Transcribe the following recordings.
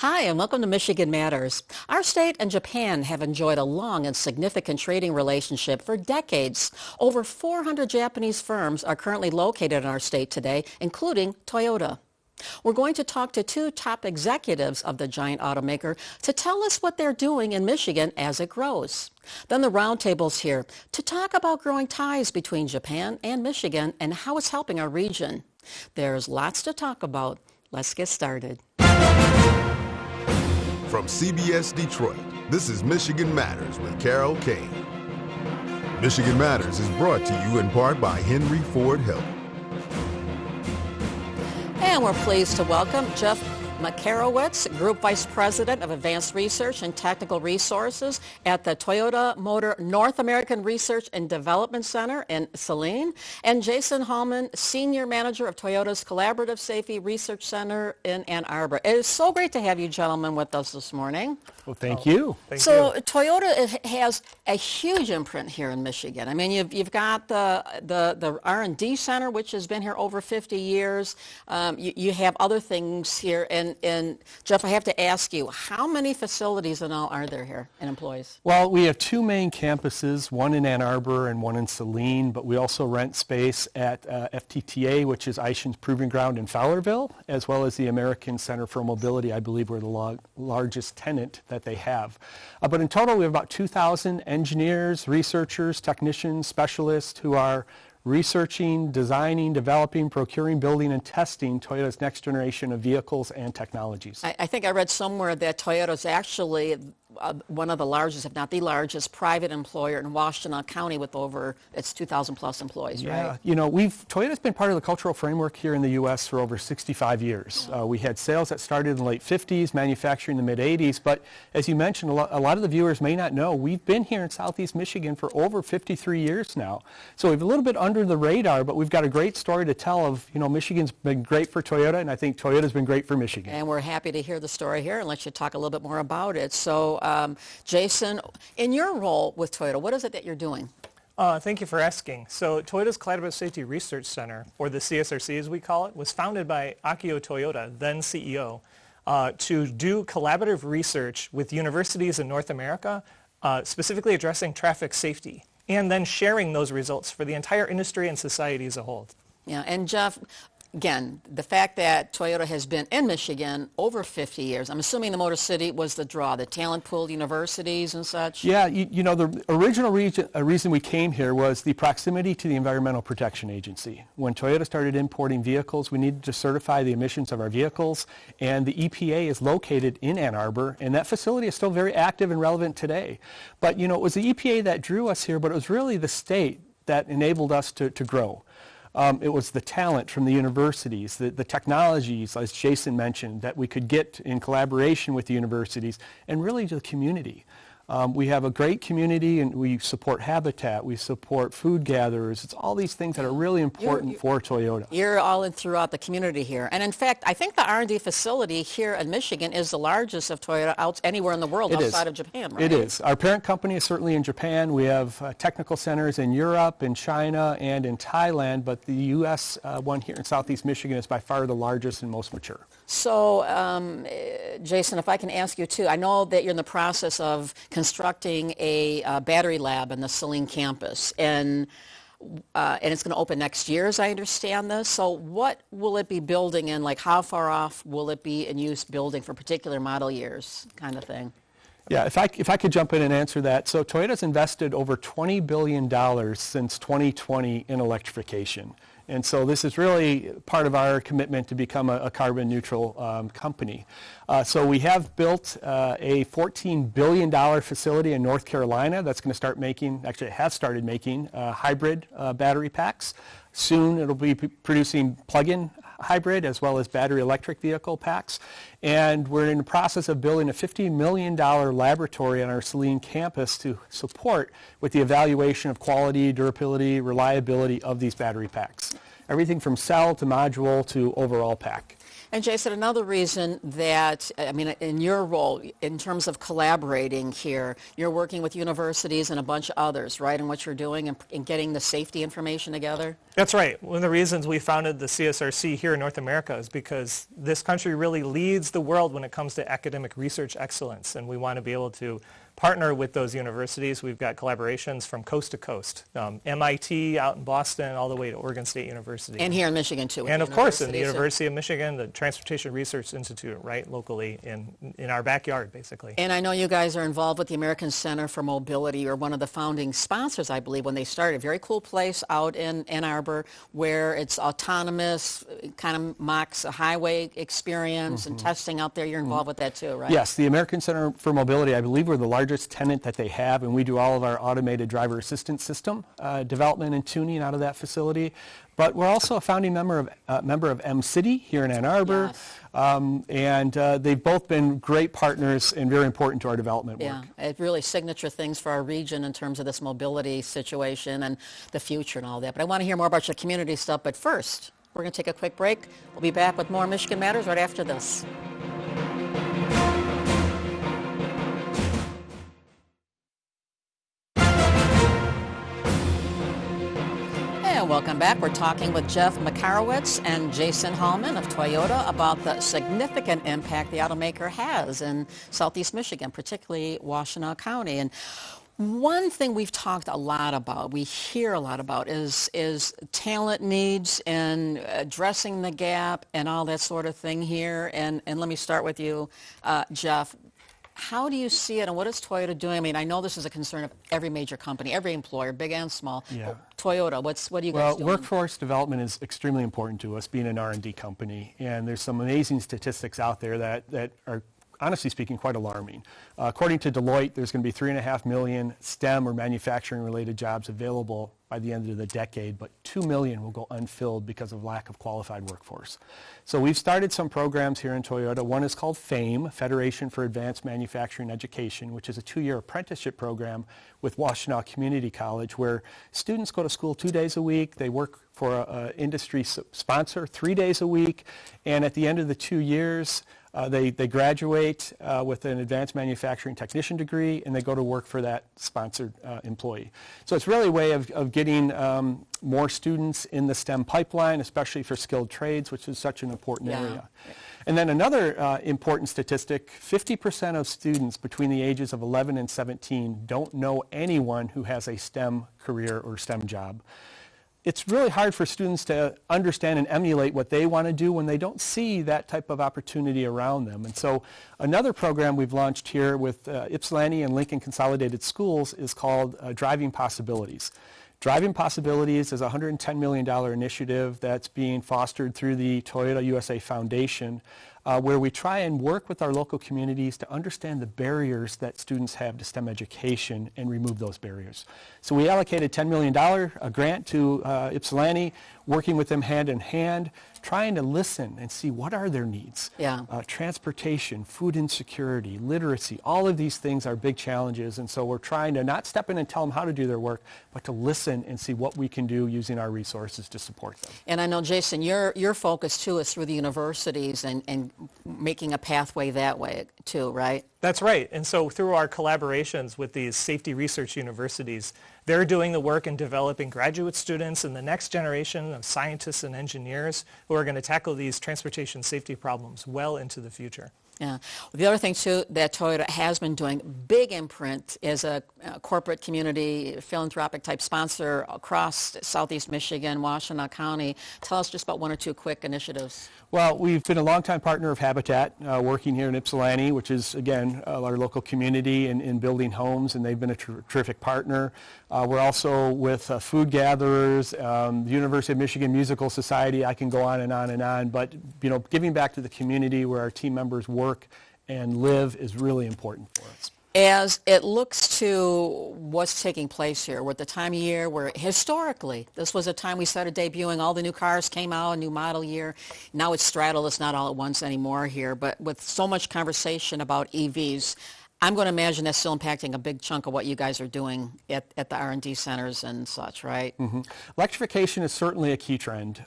Hi, and welcome to Michigan Matters. Our state and Japan have enjoyed a long and significant trading relationship for decades. Over 400 Japanese firms are currently located in our state today, including Toyota. We're going to talk to two top executives of the giant automaker to tell us what they're doing in Michigan as it grows. Then the roundtable's here to talk about growing ties between Japan and Michigan and how it's helping our region. There's lots to talk about. Let's get started. From CBS Detroit, this is Michigan Matters with Carol Kane. Michigan Matters is brought to you in part by Henry Ford Health. And we're pleased to welcome Jeff Makarowicz, Group Vice President of Advanced Research and Technical Resources at the Toyota Motor North American Research and Development Center in Saline, and Jason Hallman, Senior Manager of Toyota's Collaborative Safety Research Center in Ann Arbor. It is so great to have you gentlemen with us this morning. Well, thank you. So Toyota has a huge imprint here in Michigan. I mean, you've got the R&D Center, which has been here over 50 years. You have other things here. And Jeff, I have to ask you, how many facilities in all are there here and employees? Well, we have two main campuses, one in Ann Arbor and one in Saline, but we also rent space at FTTA, which is Ishin's Proving Ground in Fowlerville, as well as the American Center for Mobility. I believe we're the largest tenant that they have. But in total, we have about 2,000 engineers, researchers, technicians, specialists who are researching, designing, developing, procuring, building, and testing Toyota's next generation of vehicles and technologies. I think I read somewhere that Toyota is actually one of the largest, if not the largest, private employer in Washtenaw County with over its 2,000 plus employees, right? Yeah, you know, Toyota's been part of the cultural framework here in the U.S. for over 65 years. We had sales that started in the late 50s, manufacturing in the mid-80s, but as you mentioned, a lot of the viewers may not know, we've been here in Southeast Michigan for over 53 years now. So we've a little bit under the radar, but we've got a great story to tell of, you know, Michigan's been great for Toyota, and I think Toyota's been great for Michigan. And we're happy to hear the story here and let you talk a little bit more about it. So, Jason, in your role with Toyota, what is it that you're doing? Thank you for asking. So Toyota's Collaborative Safety Research Center, or the CSRC as we call it, was founded by Akio Toyoda, then CEO, to do collaborative research with universities in North America, specifically addressing traffic safety, and then sharing those results for the entire industry and society as a whole. Yeah, and Jeff, again, the fact that Toyota has been in Michigan over 50 years, I'm assuming the Motor City was the draw, the talent pool, universities and such? Yeah, you know, the original reason we came here was the proximity to the Environmental Protection Agency. When Toyota started importing vehicles, we needed to certify the emissions of our vehicles, and the EPA is located in Ann Arbor, and that facility is still very active and relevant today. But, you know, it was the EPA that drew us here, but it was really the state that enabled us to grow. It was the talent from the universities, the technologies, as Jason mentioned, that we could get in collaboration with the universities, and really the community. We have a great community, and we support habitat, we support food gatherers. It's all these things that are really important for Toyota. You're all in throughout the community here. And in fact, I think the R&D facility here in Michigan is the largest of Toyota anywhere in the world outside of Japan, right? It is. Our parent company is certainly in Japan. We have technical centers in Europe, in China, and in Thailand, but the U.S. one here in Southeast Michigan is by far the largest and most mature. So, Jason, if I can ask you too, I know that you're in the process of constructing a battery lab in the Saline campus, and it's going to open next year, as I understand this. So what will it be building in? Like, how far off will it be in use building for particular model years kind of thing? Yeah, if I could jump in and answer that. So Toyota's invested over $20 billion since 2020 in electrification. And so this is really part of our commitment to become a carbon neutral company. So we have built a $14 billion facility in North Carolina that's going to start making, actually it has started making hybrid battery packs. Soon it'll be producing plug-in hybrid as well as battery electric vehicle packs. And we're in the process of building a $50 million laboratory on our Saline campus to support with the evaluation of quality, durability, reliability of these battery packs. Everything from cell to module to overall pack. And Jason, another reason that, I mean, in your role, in terms of collaborating here, you're working with universities and a bunch of others, right, in what you're doing and getting the safety information together? That's right. One of the reasons we founded the CSRC here in North America is because this country really leads the world when it comes to academic research excellence, and we want to be able to partner with those universities. We've got collaborations from coast to coast, MIT out in Boston all the way to Oregon State University. And here in Michigan, too. And of course, in the University of Michigan, the Transportation Research Institute, right, locally in our backyard, basically. And I know you guys are involved with the American Center for Mobility, or one of the founding sponsors, I believe, when they started. A very cool place out in Ann Arbor where it's autonomous, kind of mocks a highway experience and testing out there. You're involved with that, too, right? Yes, the American Center for Mobility, I believe we're the largest tenant that they have, and we do all of our automated driver assistance system development and tuning out of that facility. But we're also a founding member of M-City here in Ann Arbor, yes. And they've both been great partners and very important to our development work. Yeah, it really signature things for our region in terms of this mobility situation and the future and all that. But I want to hear more about your community stuff. But first, we're going to take a quick break. We'll be back with more Michigan Matters right after this. Welcome back. We're talking with Jeff Makarowitz and Jason Hallman of Toyota about the significant impact the automaker has in Southeast Michigan, particularly Washtenaw County. And one thing we've talked a lot about, we hear a lot about, is talent needs and addressing the gap and all that sort of thing here. And let me start with you, Jeff. How do you see it, and what is Toyota doing? I mean, I know this is a concern of every major company, every employer, big and small. Yeah. Toyota, what do you guys do? Well, workforce development is extremely important to us, being an R&D company, and there's some amazing statistics out there that are, honestly speaking, quite alarming. According to Deloitte, there's going to be 3.5 million STEM or manufacturing-related jobs available by the end of the decade, but 2 million will go unfilled because of lack of qualified workforce. So we've started some programs here in Toyota. One is called FAME, Federation for Advanced Manufacturing Education, which is a 2-year apprenticeship program with Washtenaw Community College, where students go to school 2 days a week. They work for an industry sponsor 3 days a week, and at the end of the 2 years, they graduate with an advanced manufacturing technician degree, and they go to work for that sponsored employee. So it's really a way of getting more students in the STEM pipeline, especially for skilled trades, which is such an important area. And then another important statistic, 50% of students between the ages of 11 and 17 don't know anyone who has a STEM career or STEM job. It's really hard for students to understand and emulate what they want to do when they don't see that type of opportunity around them. And so another program we've launched here with Ypsilanti and Lincoln Consolidated Schools is called Driving Possibilities. Driving Possibilities is a $110 million initiative that's being fostered through the Toyota USA Foundation, where we try and work with our local communities to understand the barriers that students have to STEM education and remove those barriers. So we allocated $10 million, a grant to Ypsilanti, working with them hand in hand, trying to listen and see what are their needs. Transportation, food insecurity, literacy, all of these things are big challenges, and so we're trying to not step in and tell them how to do their work, but to listen and see what we can do using our resources to support them. And I know, Jason, your focus too is through the universities and making a pathway that way too, right? That's right. And so through our collaborations with these safety research universities, they're doing the work in developing graduate students and the next generation of scientists and engineers who are going to tackle these transportation safety problems well into the future. Yeah. The other thing, too, that Toyota has been doing, big imprint as a corporate community, philanthropic type sponsor across Southeast Michigan, Washtenaw County. Tell us just about one or two quick initiatives. Well, we've been a longtime partner of Habitat, working here in Ypsilanti, which is, again, our local community in building homes, and they've been a terrific partner. We're also with food gatherers, the University of Michigan Musical Society. I can go on and on and on, but giving back to the community where our team members work and live is really important for us. As it looks to what's taking place here, we're at the time of year where historically this was a time we started debuting, all the new cars came out, a new model year. Now it's straddled, it's not all at once anymore here, but with so much conversation about EVs, I'm going to imagine that's still impacting a big chunk of what you guys are doing at the R&D centers and such, right? Mm-hmm. Electrification is certainly a key trend.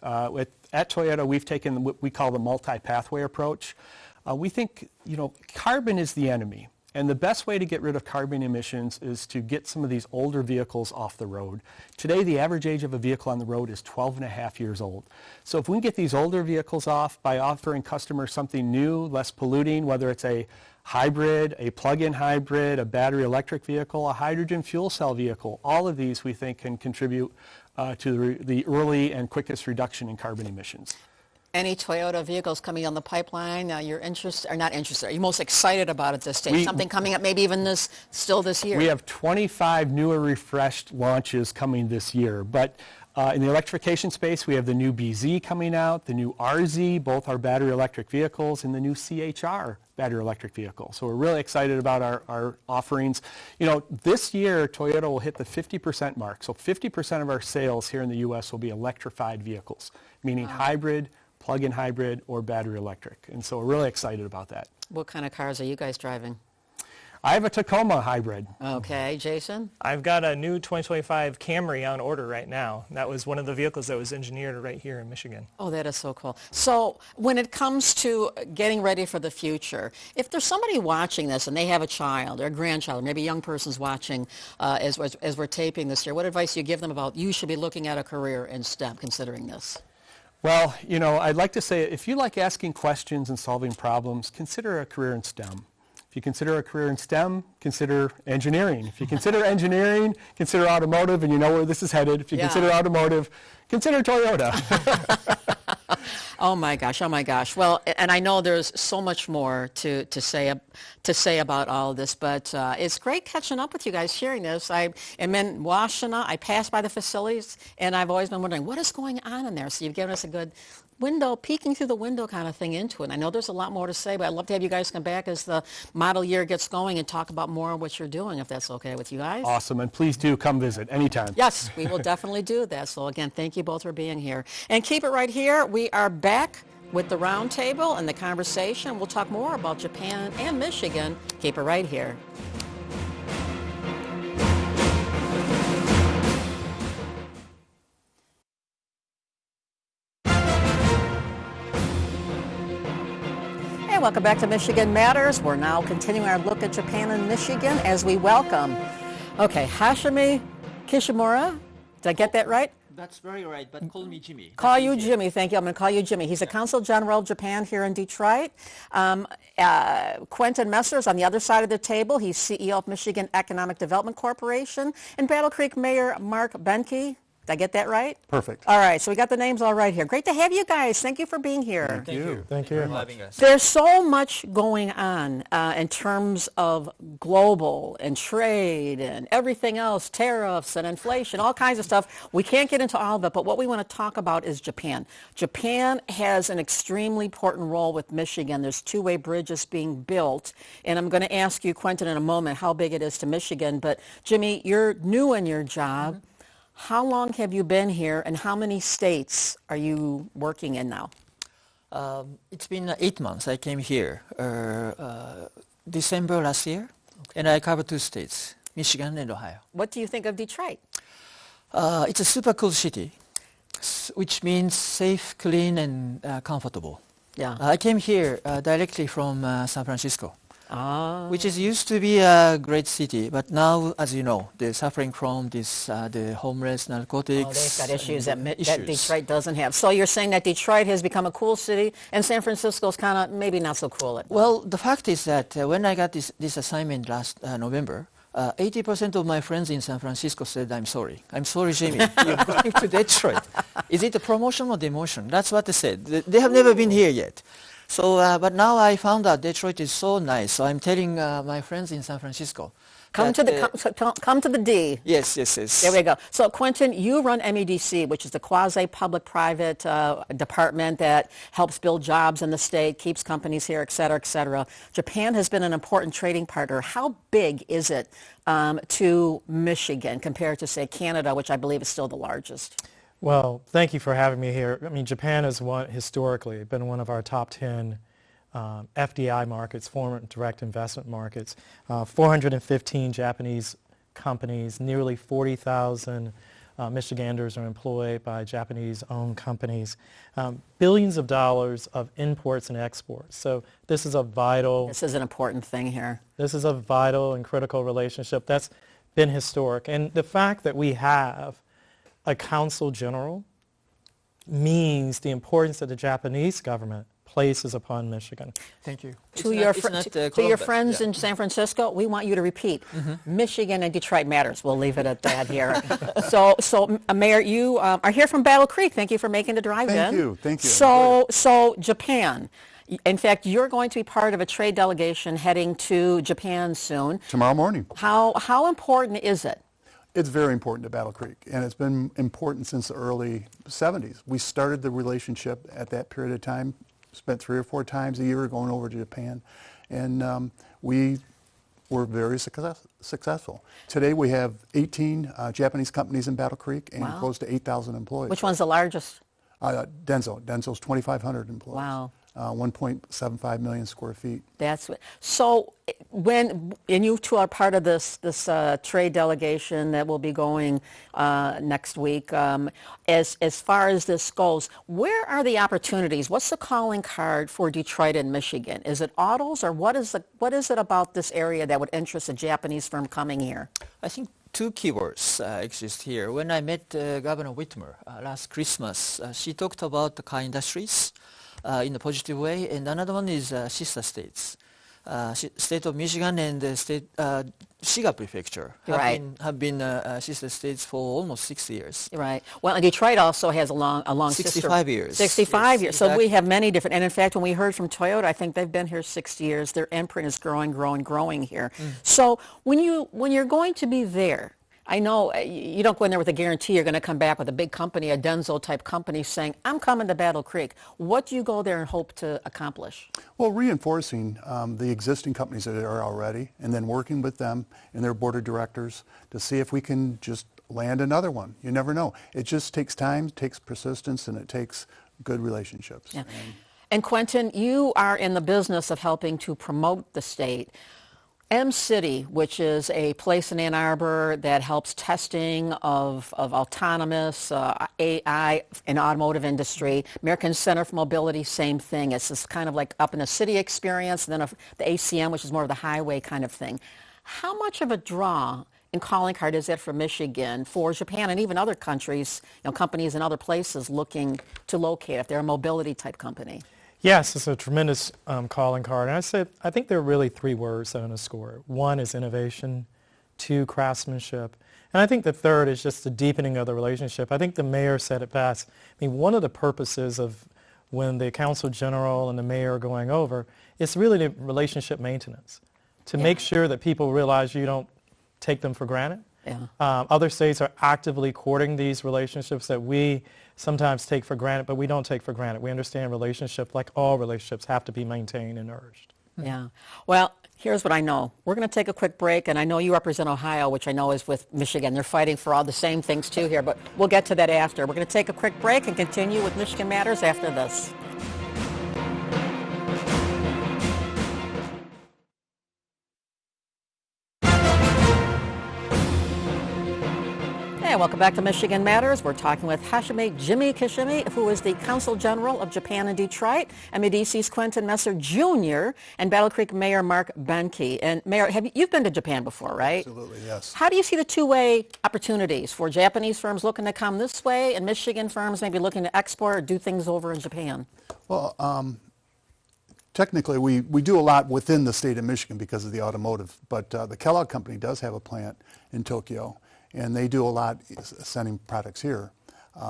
at Toyota, we've taken what we call the multi-pathway approach. We think, carbon is the enemy. And the best way to get rid of carbon emissions is to get some of these older vehicles off the road. Today, the average age of a vehicle on the road is 12 and a half years old. So if we can get these older vehicles off by offering customers something new, less polluting, whether it's a hybrid, a plug-in hybrid, a battery electric vehicle, a hydrogen fuel cell vehicle, all of these we think can contribute to the early and quickest reduction in carbon emissions. Any Toyota vehicles coming on the pipeline you're interested, or not interested, are you most excited about at this stage? Something coming up maybe even this year? We have 25 newer refreshed launches coming this year. But in the electrification space, we have the new BZ coming out, the new RZ, both are battery electric vehicles, and the new CHR battery electric vehicle. So we're really excited about our offerings. This year, Toyota will hit the 50% mark. So 50% of our sales here in the U.S. will be electrified vehicles, meaning hybrid, plug-in hybrid, or battery electric. And so we're really excited about that. What kind of cars are you guys driving? I have a Tacoma hybrid. Okay, Jason? I've got a new 2025 Camry on order right now. That was one of the vehicles that was engineered right here in Michigan. Oh, that is so cool. So when it comes to getting ready for the future, if there's somebody watching this and they have a child or a grandchild, or maybe a young person's watching as we're taping this here, what advice do you give them about you should be looking at a career in STEM considering this? Well, I'd like to say if you like asking questions and solving problems, consider a career in STEM. If you consider a career in STEM, consider engineering. If you consider engineering, consider automotive, and you know where this is headed. If you consider automotive, consider Toyota. Oh my gosh. Well, and I know there's so much more to say about all of this, but it's great catching up with you guys, hearing this. I am in Washtenaw. I pass by the facilities, and I've always been wondering, what is going on in there? So you've given us a good window, peeking through the window kind of thing into it. And I know there's a lot more to say, but I'd love to have you guys come back as the model year gets going and talk about more of what you're doing, if that's okay with you guys. Awesome, and please do come visit anytime. Yes, we will definitely do that. So again, thank you both for being here. And keep it right here. We are back with the roundtable and the conversation. We'll talk more about Japan and Michigan. Keep it right here. Welcome back to Michigan Matters. We're now continuing our look at Japan and Michigan as we welcome, Hajime Kishimori. Did I get that right? That's very right, but call me Jimmy. Call you Jimmy, thank you. I'm going to call you Jimmy. He's a Consul General of Japan here in Detroit. Quentin Messer is on the other side of the table. He's CEO of Michigan Economic Development Corporation. And Battle Creek Mayor Mark Behnke. Did I get that right? Perfect. All right, so we got the names all right here. Great to have you guys. Thank you for being here. Thank you. Thank you for having us. There's so much going on in terms of global and trade and everything else, tariffs and inflation, all kinds of stuff. We can't get into all of it, but what we want to talk about is Japan. Japan has an extremely important role with Michigan. There's two-way bridges being built, and I'm going to ask you, Quentin, in a moment how big it is to Michigan. But Jimmy, you're new in your job. Mm-hmm. How long have you been here, and how many states are you working in now? It's been 8 months. I came here December last year, and I covered 2 states, Michigan and Ohio. What do you think of Detroit? It's a super cool city, which means safe, clean, and comfortable. Yeah. I came here directly from San Francisco. Which is used to be a great city, but now, as you know, they're suffering from this, the homeless, narcotics. Oh, they've got issues that Detroit doesn't have. So you're saying that Detroit has become a cool city, and San Francisco's kind of maybe not so cool. Well, the fact is that when I got this assignment last November, 80% of my friends in San Francisco said, I'm sorry, Jamie, you're going to Detroit. Is it a promotion or demotion? That's what they said. They have never been here yet. So, but now I found out Detroit is so nice. So I'm telling my friends in San Francisco. Come to the D. Yes. There we go. So Quentin, you run MEDC, which is the quasi-public private department that helps build jobs in the state, keeps companies here, et cetera, et cetera. Japan has been an important trading partner. How big is it to Michigan compared to, say, Canada, which I believe is still the largest? Well, thank you for having me here. I mean, Japan has historically been one of our top 10 FDI markets, foreign direct investment markets. 415 Japanese companies, nearly 40,000 Michiganders are employed by Japanese-owned companies. Billions of dollars of imports and exports. So this is a vital... This is an important thing here. This is a vital and critical relationship that's been historic. And the fact that we have a Consul General means the importance that the Japanese government places upon Michigan. Thank you. To your friends in San Francisco, we want you to repeat, Michigan and Detroit matters. We'll leave it at that here. So Mayor, you are here from Battle Creek. Thank you for making the drive in. Thank you. So Japan. In fact, you're going to be part of a trade delegation heading to Japan soon. Tomorrow morning. How important is it? It's very important to Battle Creek, and it's been important since the early 70s. We started the relationship at that period of time, spent 3 or 4 times a year going over to Japan, and we were very successful. Today we have 18 Japanese companies in Battle Creek and close to 8,000 employees. Which one's the largest? Denso. Denso's 2,500 employees. Wow. 1.75 million square feet. So and you two are part of this trade delegation that will be going next week. As far as this goes, where are the opportunities? What's the calling card for Detroit and Michigan? Is it autos, or what is it about this area that would interest a Japanese firm coming here? I think 2 keywords exist here. When I met Governor Whitmer last Christmas, she talked about the car industries in a positive way, and another one is sister states. State of Michigan and the state Shiga Prefecture have been sister states for almost 60 years. Right. Well, and Detroit also has a long 65 years. 65 years. So we have many different. And in fact, when we heard from Toyota, I think they've been here 60 years. Their imprint is growing here. So when you're going to be there, I know you don't go in there with a guarantee you're going to come back with a big company, a Denso-type company, saying, I'm coming to Battle Creek. What do you go there and hope to accomplish? Well, reinforcing the existing companies that are already, and then working with them and their board of directors to see if we can just land another one. You never know. It just takes time, it takes persistence, and it takes good relationships. Yeah. And Quentin, you are in the business of helping to promote the state. M-City, which is a place in Ann Arbor that helps testing of autonomous AI in automotive industry. American Center for Mobility, same thing. It's this kind of like up in a city experience, and then the ACM, which is more of the highway kind of thing. How much of a draw in calling card is that for Michigan, for Japan, and even other countries, companies in other places looking to locate if they're a mobility type company? Yes, it's a tremendous calling card. And I think there are really 3 words that I'm going to score. 1 is innovation, 2, craftsmanship, and I think the 3rd is just the deepening of the relationship. I think the mayor said it best. I mean, one of the purposes of when the Consul General and the mayor are going over, it's really the relationship maintenance, to make sure that people realize you don't take them for granted. Yeah. Other states are actively courting these relationships that we sometimes take for granted, but we don't take for granted. We understand relationships, like all relationships, have to be maintained and nourished. Yeah. Well, here's what I know. We're going to take a quick break, and I know you represent Ohio, which I know is with Michigan. They're fighting for all the same things, too, here, but we'll get to that after. We're going to take a quick break and continue with Michigan Matters after this. Hey, welcome back to Michigan Matters. We're talking with Hajime Kishimori, who is the Consul General of Japan in Detroit, and MEDC's Quentin Messer Jr., and Battle Creek Mayor Mark Behnke. And Mayor, you've been to Japan before, right? Absolutely, yes. How do you see the two-way opportunities for Japanese firms looking to come this way and Michigan firms maybe looking to export or do things over in Japan? Well, technically, we do a lot within the state of Michigan because of the automotive, but the Kellogg Company does have a plant in Tokyo, and they do a lot sending products here.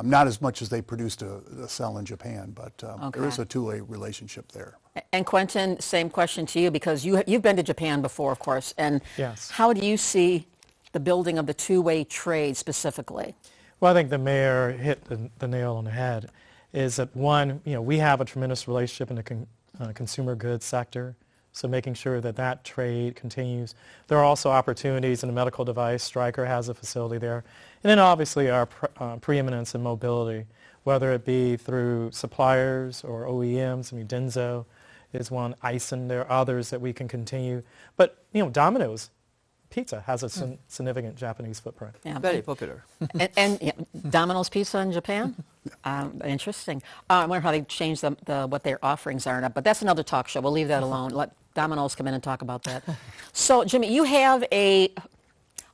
Not as much as they produce to sell in Japan, but there is a two-way relationship there. And Quentin, same question to you, because you've been to Japan before, of course, and yes. How do you see the building of the two-way trade specifically? Well, I think the mayor hit the nail on the head, is that one, we have a tremendous relationship in the consumer goods sector, so making sure that that trade continues. There are also opportunities in the medical device. Stryker has a facility there. And then obviously our preeminence in mobility, whether it be through suppliers or OEMs. I mean, Denso is one, Eisen, there are others that we can continue. But, Domino's pizza has a significant Japanese footprint. Yeah. Very popular. And yeah, Domino's Pizza in Japan? Interesting. I wonder how they change what their offerings are. But that's another talk show. We'll leave that alone. Let Domino's come in and talk about that. So, Jimmy, you have a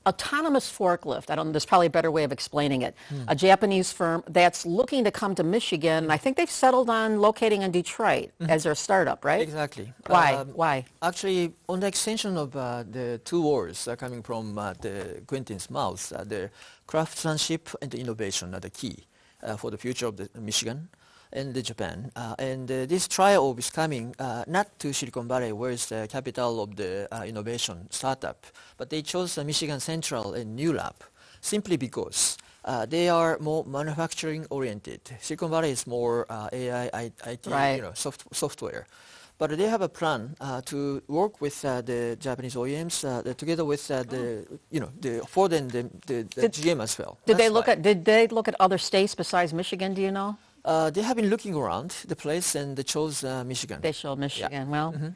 autonomous forklift. I don't know, there's probably a better way of explaining it. A Japanese firm that's looking to come to Michigan, and I think they've settled on locating in Detroit as their startup, right? Exactly. Why? Why? Actually, on the extension of the two words coming from the Quentin's mouth, the craftsmanship and the innovation are the key for the future of the Michigan and the Japan. And this trial is coming not to Silicon Valley, where is the capital of the innovation startup, but they chose Michigan Central and New Lab simply because they are more manufacturing oriented. Silicon Valley is more AI, IT, right. software. But they have a plan to work with the Japanese OEMs together with the Ford and the GM as well. Did they look at other states besides Michigan? Do you know? They have been looking around the place and they chose Michigan. They chose Michigan. Yeah. Well,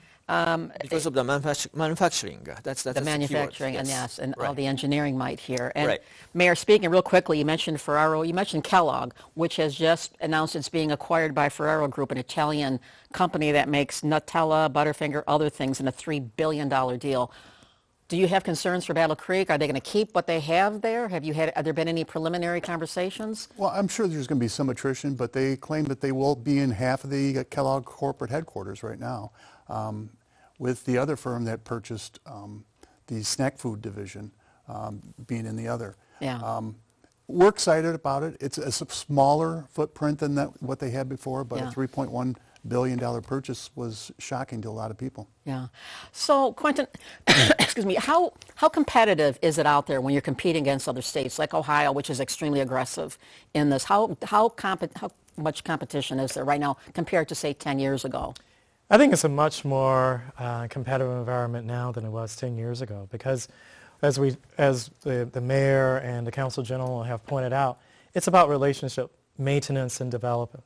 because of the manufacturing. That's the manufacturing, and yes, and right. all the engineering might here. And right. Mayor, speaking real quickly, you mentioned Ferraro. You mentioned Kellogg, which has just announced it's being acquired by Ferraro Group, an Italian company that makes Nutella, Butterfinger, other things in a $3 billion deal. Do you have concerns for Battle Creek? Are they going to keep what they have there? Have there been any preliminary conversations? Well, I'm sure there's going to be some attrition, but they claim that they will be in half of the Kellogg corporate headquarters right now, with the other firm that purchased the snack food division being in the other. Yeah. We're excited about it. It's a smaller footprint than what they had before, but yeah. a $3.1 billion purchase was shocking to a lot of people. Yeah. So, Quentin, excuse me, how competitive is it out there when you're competing against other states like Ohio, which is extremely aggressive in this? How much competition is there right now compared to, say, 10 years ago? I think it's a much more competitive environment now than it was 10 years ago because as the mayor and the Consul General have pointed out, it's about relationship maintenance and development.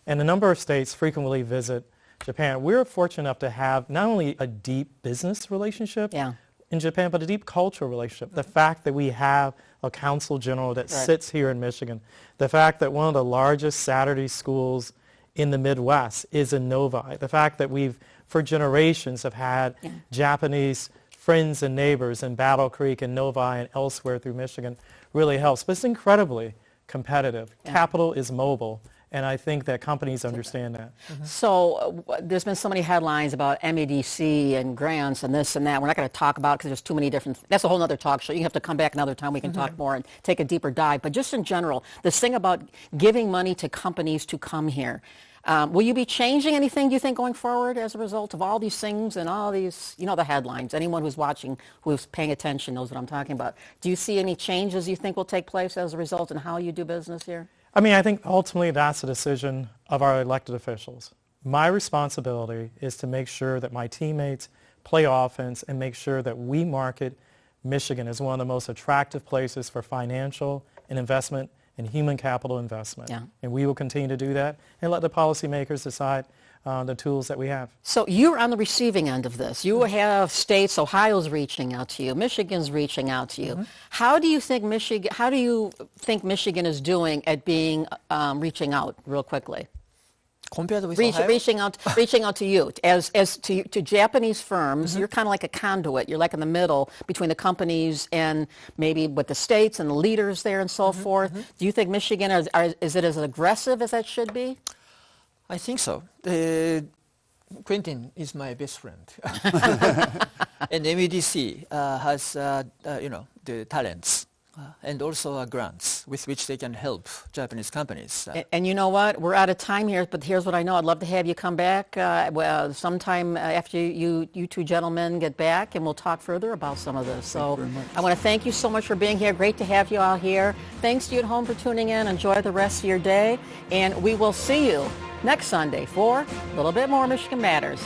And a number of states frequently visit Japan. We're fortunate enough to have not only a deep business relationship in Japan, but a deep cultural relationship. The fact that we have a Consul General that sits here in Michigan, the fact that one of the largest Saturday schools in the Midwest is in Novi, the fact that we've, for generations, have had Japanese friends and neighbors in Battle Creek and Novi and elsewhere through Michigan really helps. But it's incredibly competitive. Capital is mobile. And I think that companies understand that. So there's been so many headlines about MEDC and grants and this and that. We're not going to talk about it because there's too many different. That's a whole other talk show. You have to come back another time. We can talk more and take a deeper dive. But just in general, this thing about giving money to companies to come here. Will you be changing anything, do you think, going forward as a result of all these things and all these, the headlines? Anyone who's watching, who's paying attention knows what I'm talking about. Do you see any changes you think will take place as a result in how you do business here? I mean, I think ultimately that's a decision of our elected officials. My responsibility is to make sure that my teammates play offense and make sure that we market Michigan as one of the most attractive places for financial and investment and human capital investment. And we will continue to do that and let the policymakers decide the tools that we have. So you're on the receiving end of this. You have states, Ohio's reaching out to you, Michigan's reaching out to you. How do you think Michigan is doing at reaching out real quickly? Compared with Ohio? Reaching out to you as to Japanese firms. You're kind of like a conduit. You're like in the middle between the companies and maybe with the states and the leaders there and so forth. Do you think Michigan is it as aggressive as that should be? I think so. Quentin is my best friend. And MEDC has, the talents and also grants with which they can help Japanese companies. And you know what? We're out of time here, but here's what I know. I'd love to have you come back sometime after you two gentlemen get back, and we'll talk further about some of this. So I want to thank you so much for being here. Great to have you all here. Thanks to you at home for tuning in. Enjoy the rest of your day, and we will see you next Sunday for a little bit more Michigan Matters.